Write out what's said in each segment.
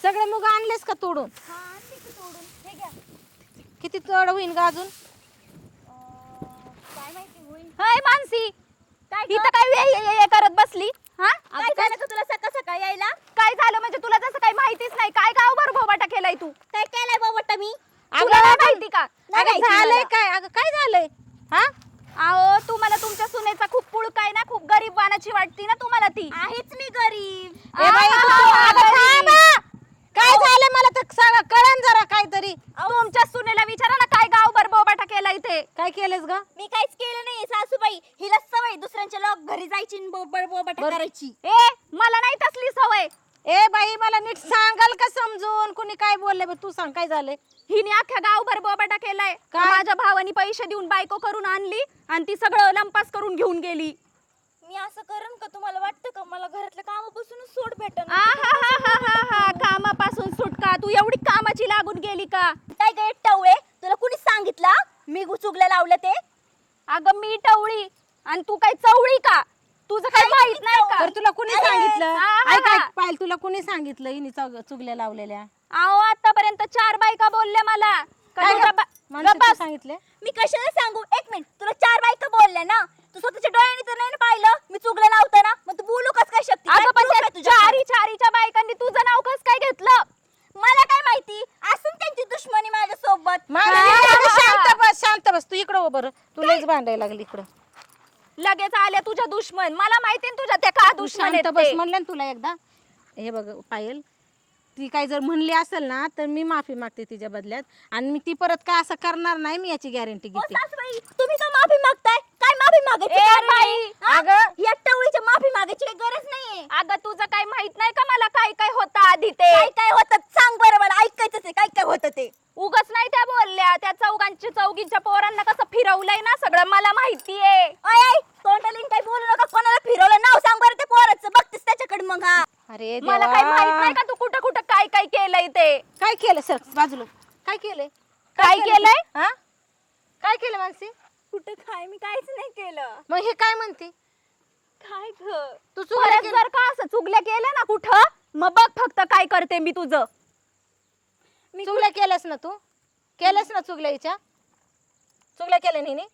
सगळे मुग आणलेस का तोडून? हा आणते की तोडून. हे घ्या. किती तोड होईन का अजून? काय माहिती होईल. हाय मानसी, काय इथं काय ये करत बसली? हा काय झालं का तुला सकाळ सकाळ यायला? काय झालं म्हणजे तुला जसं काही माहितीच नाही. काय गावभर भोबाटा केलाय तू? काय केलंय बाबा मी? तुला नाही माहिती का? नाही माहिती झालंय मला. काय? अगं काय झालंय? हा अहो तुम्हाला तुमच्या सुनेचा खूप पुळका आहे ना, खूप गरीब वानाची वाटती ना तुम्हाला ती. आहेच मी गरीब. ए बाई, अगं थांब हा. काय झालं मला तर सांगा, कळण जरा काहीतरी. तुमच्या सुनेला विचारा ना काय गावभर बोबाटा केलाय ते. काय केलंस ग? मी काहीच केलं नाही सासूबाई. हिला सवय दुसऱ्यांच्या लोक घरी जायची आणि बोबट करायची. ए मला नाही तसली सवय. ए बाई, मला नीट सांगाल का समजून? कुणी काय बोलले बघ, तू सांग काय झालंय? हिने अख्ख्या गावभर बोबाटा केलाय. काय? माझ्या भावानी पैसे देऊन बायको करून आणली आणि ती सगळं लंपास करून घेऊन गेली. मी असं करण का? तुम्हाला वाटतं का मला घरातल्या कामापासूनच सोड भेटन? आहाहाहाहा, कामापासून सुटका. तू एवढी कामाची लागून गेली का? काय काय टवळे? तुला कुणी सांगितलं मी चुगलं लावलं ते? अगं मी टवळी आणि तू काय चवळी का? तुझं काय माहित नाही का? तर तुला कुणी सांगितलं? आहा. ऐक ऐक पायल, तुला कुणी सांगितलं हिने चुगल्या लावलेल्या? अहो आतापर्यंत 4 बायका बोलल्या मला. का काय तुझ्या माणसाला गप्प बस. सांगितले? मी कशाला सांगू? एक मिनिट, तुला 4 बायका बोलल्या ना? तू स्वतःच्या डोळ्यांनी तर नाही ना पाहिलं मी चुगलं लावताना? मग तू बोलू कस काय शकते? अगं पण काय त्या proof आहे तुझ्याकडे? चारीच्या बायकांनी तुझं नाव कस काय घेतलं? मला काय माहिती? असून त्यांची दुश्मनी माझ्या सोबत. शांत बस, शांत बस. तू इकडं हो बरं. तू लयच भांडायला लागली इकडं. लगेच आल्या तुझ्या दुश्मन. मला माहिती ना तुझ्या त्या का तू दुश्मन शांत आहेत बस ते. म्हणलं ना तुला एकदा. हे बघ पायल, ती काय जर म्हणली असेल ना तर मी माफी मागते तिच्या बदल्यात, आणि मी ती परत काय असं करणार नाही, मी याची गॅरंटी ओ घेते. सासूबाई, तुम्ही का माफी मागताय? काय माफी मागायची ए कारण बाई, आहे? हा? अगं. या टवळीच्या माफी मागायची काही गरज नाहीये. अगं तुझं काय माहित नाही का मला काय काय होतं आधी ते? काय काय होतं सांग बरं, मला ऐकायचंच आहे. काय काय होतं ते? उगच नाही त्या बोलल्या. त्या चौघींच्या पोरांना कसं फिरवलंय ना सगळं मला माहितीये. अय तोंडालीन काय बोलू नका. कोणाला फिरवलं नाव सांग बरं ते पोराचं. बघतेस त्याच्याकडे मग. हा अरे मला देवा. काय माहित नाही का तू कुठं कुठं काय काय केलंय ते? काय केलं सर बाजूला? काय केलंय? काय केलंय? हा काय केलं मानसी? कुठं काय? मी काहीच नाही केलं. मग हे काय म्हणते? काय ग? तू चुगल्या परत केल्या? जर का असं चुगल्या केल्या ना कुठं, मग बघ फक्त काय करते मी तुझं. चुगल्या केल्यास ना तू? केल्यास ना चुगल्या हिच्या? चुगल्या केल्या नाही?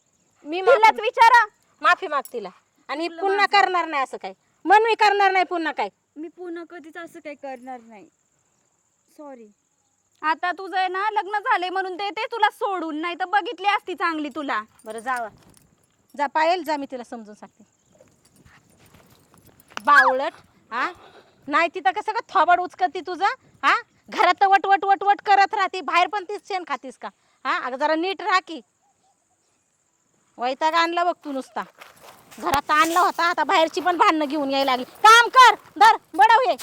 मी तिलाच विचारा. माफी माग तिला, आणि पुन्हा करणार नाही असं काय. मन मी करणार नाही पुन्हा काय. मी पुन्हा कधीच असं काही करणार नाही. सॉरी. आता तुझं आहे ना लग्न झाले म्हणून देते तुला सोडून, नाही तर बघितली असती चांगली तुला. बरं जावा, जा पायल, जा, मी तिला समजून सांगते. बावळट, हा नाही तिथं कसं का थोबाड उचकती तुझं? हा घरात तर वट वट वट वट करत राहते, बाहेर पण तीच शेण खातीस का? हा अगं जरा नीट राहा की. वैताग आणला बघ तू नुसता. घरात आणला होता, आता बाहेरची पण भांडणं घेऊन यायला लागली. काम कर, धर बडव हे.